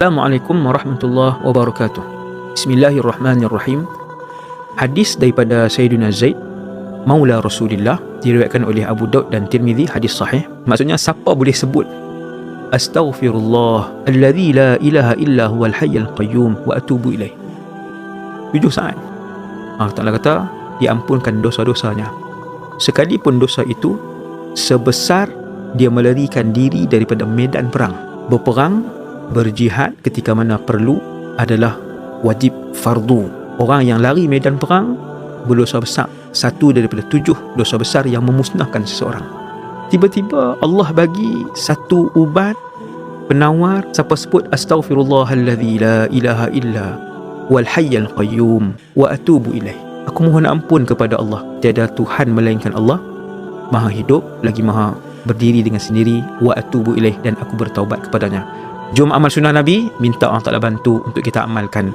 Assalamualaikum warahmatullahi wabarakatuh. Bismillahirrahmanirrahim. Hadis daripada Sayyidina Zaid Maula Rasulillah, diriwayatkan oleh Abu Daud dan Tirmizi, hadis sahih. Maksudnya, siapa boleh sebut Astaghfirullah alladzi la ilaha illa huwal hayyul qayyum wa atubu ilaih, 7 saat, Allah Ta'ala kata diampunkan dosa-dosanya, sekalipun dosa itu sebesar dia melarikan diri daripada medan perang. Berperang, berjihad ketika mana perlu adalah wajib fardu. Orang yang lari medan perang berdosa besar, satu daripada 7 dosa besar yang memusnahkan seseorang. Tiba-tiba Allah bagi satu ubat penawar. Siapa sebut astaghfirullahalladzi la ilaha illa wal hayyul qayyum wa atubu ilaih, aku mohon ampun kepada Allah, tiada Tuhan melainkan Allah, Maha hidup lagi Maha berdiri dengan sendiri, wa atubu ilaih, dan aku bertaubat kepadanya. Jom amal sunnah Nabi, minta Allah Ta'ala bantu untuk kita amalkan